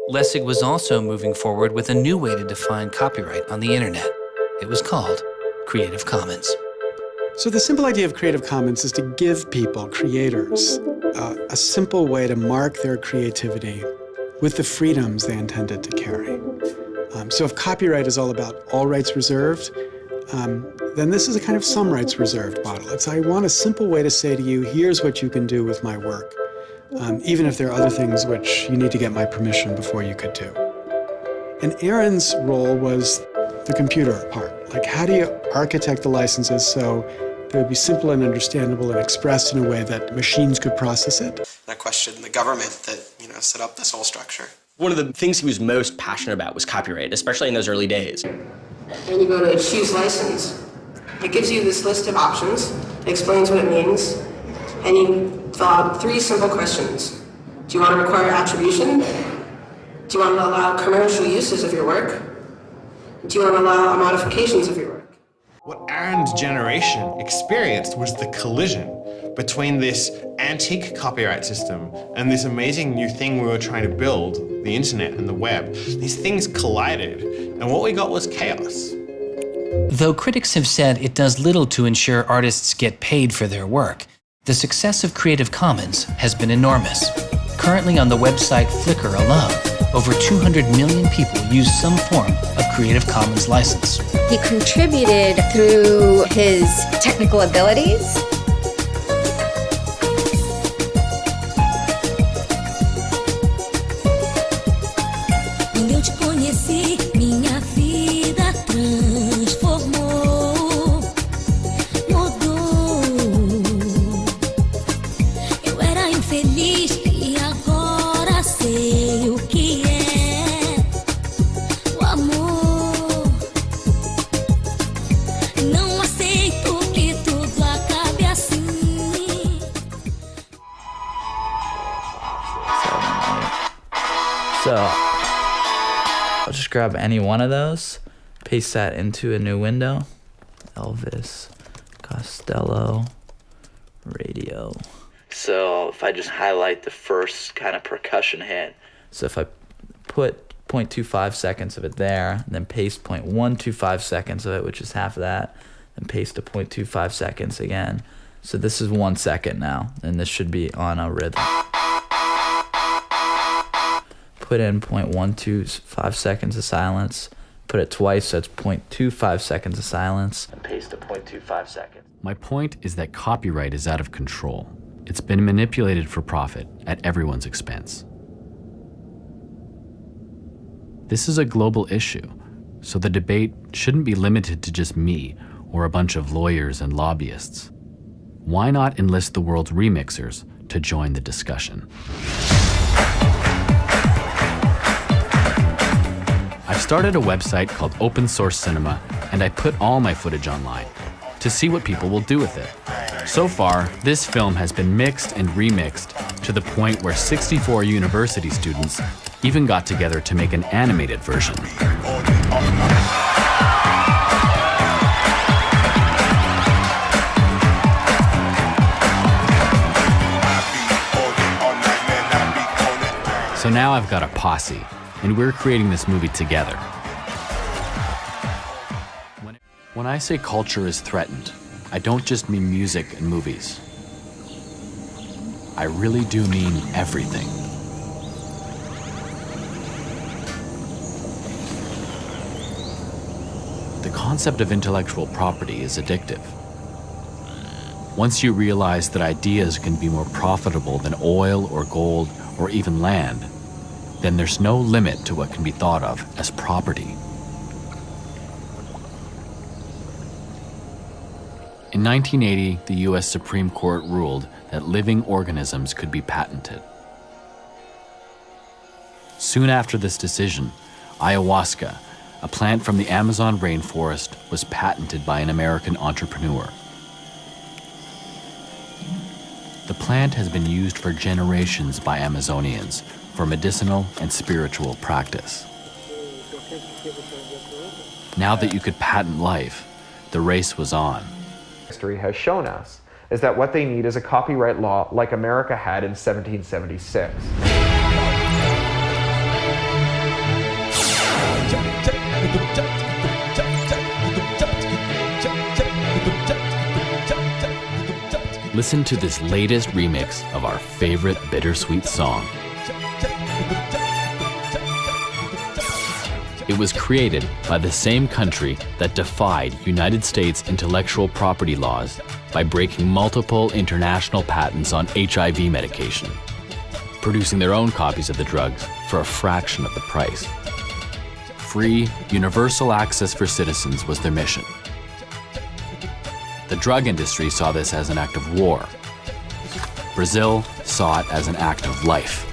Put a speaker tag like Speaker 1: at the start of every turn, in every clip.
Speaker 1: Lessig was also moving forward with a new way to define copyright on the internet. It was called Creative Commons.
Speaker 2: So the simple idea of Creative Commons is to give people, creators, a simple way to mark their creativity with the freedoms they intended to carry. So if copyright is all about all rights reserved, then this is a kind of some rights reserved model. It's I want a simple way to say to you, here's what you can do with my work, even if there are other things which you need to get my permission before you could do. And Aaron's role was the computer part. Like, how do you architect the licenses so they would be simple and understandable and expressed in a way that machines could process it?
Speaker 3: I questioned the government that, set up this whole structure.
Speaker 4: One of the things he was most passionate about was copyright, especially in those early days.
Speaker 5: When you go to choose license, it gives you this list of options, it explains what it means, and you fill out 3 simple questions. Do you want to require attribution? Do you want to allow commercial uses of your work? Do you want to allow modifications of your work?
Speaker 6: What Aaron's generation experienced was the collision between this antique copyright system and this amazing new thing we were trying to build, the internet and the web. These things collided, and what we got was chaos.
Speaker 1: Though critics have said it does little to ensure artists get paid for their work, the success of Creative Commons has been enormous. Currently on the website Flickr alone, over 200 million people use some form of Creative Commons license.
Speaker 7: He contributed through his technical abilities.
Speaker 8: So I'll just grab any one of those, paste that into a new window. Elvis Costello radio. So if I just highlight the first kind of percussion hit, so if I put 0.25 seconds of it there, and then paste 0.125 seconds of it, which is half of that, and paste to 0.25 seconds again. So this is 1 second now, and this should be on a rhythm. Put in 0.125 seconds of silence, put it twice, so it's 0.25 seconds of silence, and paste to 0.25 seconds.
Speaker 9: My point is that copyright is out of control. It's been manipulated for profit at everyone's expense. This is a global issue, so the debate shouldn't be limited to just me or a bunch of lawyers and lobbyists. Why not enlist the world's remixers to join the discussion? I've started a website called Open Source Cinema, and I put all my footage online to see what people will do with it. So far, this film has been mixed and remixed to the point where 64 university students even got together to make an animated version. So now I've got a posse, and we're creating this movie together. When I say culture is threatened, I don't just mean music and movies. I really do mean everything. The concept of intellectual property is addictive. Once you realize that ideas can be more profitable than oil or gold or even land, then there's no limit to what can be thought of as property. In 1980, the US Supreme Court ruled that living organisms could be patented. Soon after this decision, ayahuasca, a plant from the Amazon rainforest, was patented by an American entrepreneur. The plant has been used for generations by Amazonians for medicinal and spiritual practice. Now that you could patent life, the race was on.
Speaker 10: History has shown us is that what they need is a copyright law like America had in 1776.
Speaker 9: Listen to this latest remix of our favorite bittersweet song. It was created by the same country that defied United States intellectual property laws by breaking multiple international patents on HIV medication, producing their own copies of the drugs for a fraction of the price. Free, universal access for citizens was their mission. The drug industry saw this as an act of war. Brazil saw it as an act of life.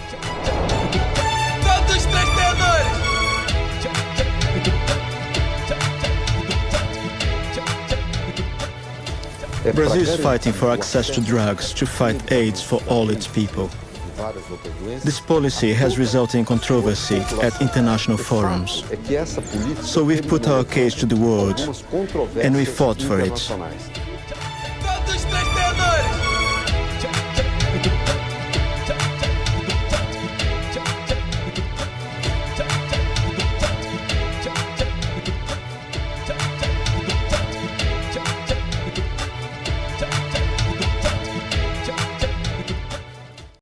Speaker 11: Brazil is fighting for access to drugs to fight AIDS for all its people. This policy has resulted in controversy at international forums. So we've put our case to the world and we fought for it.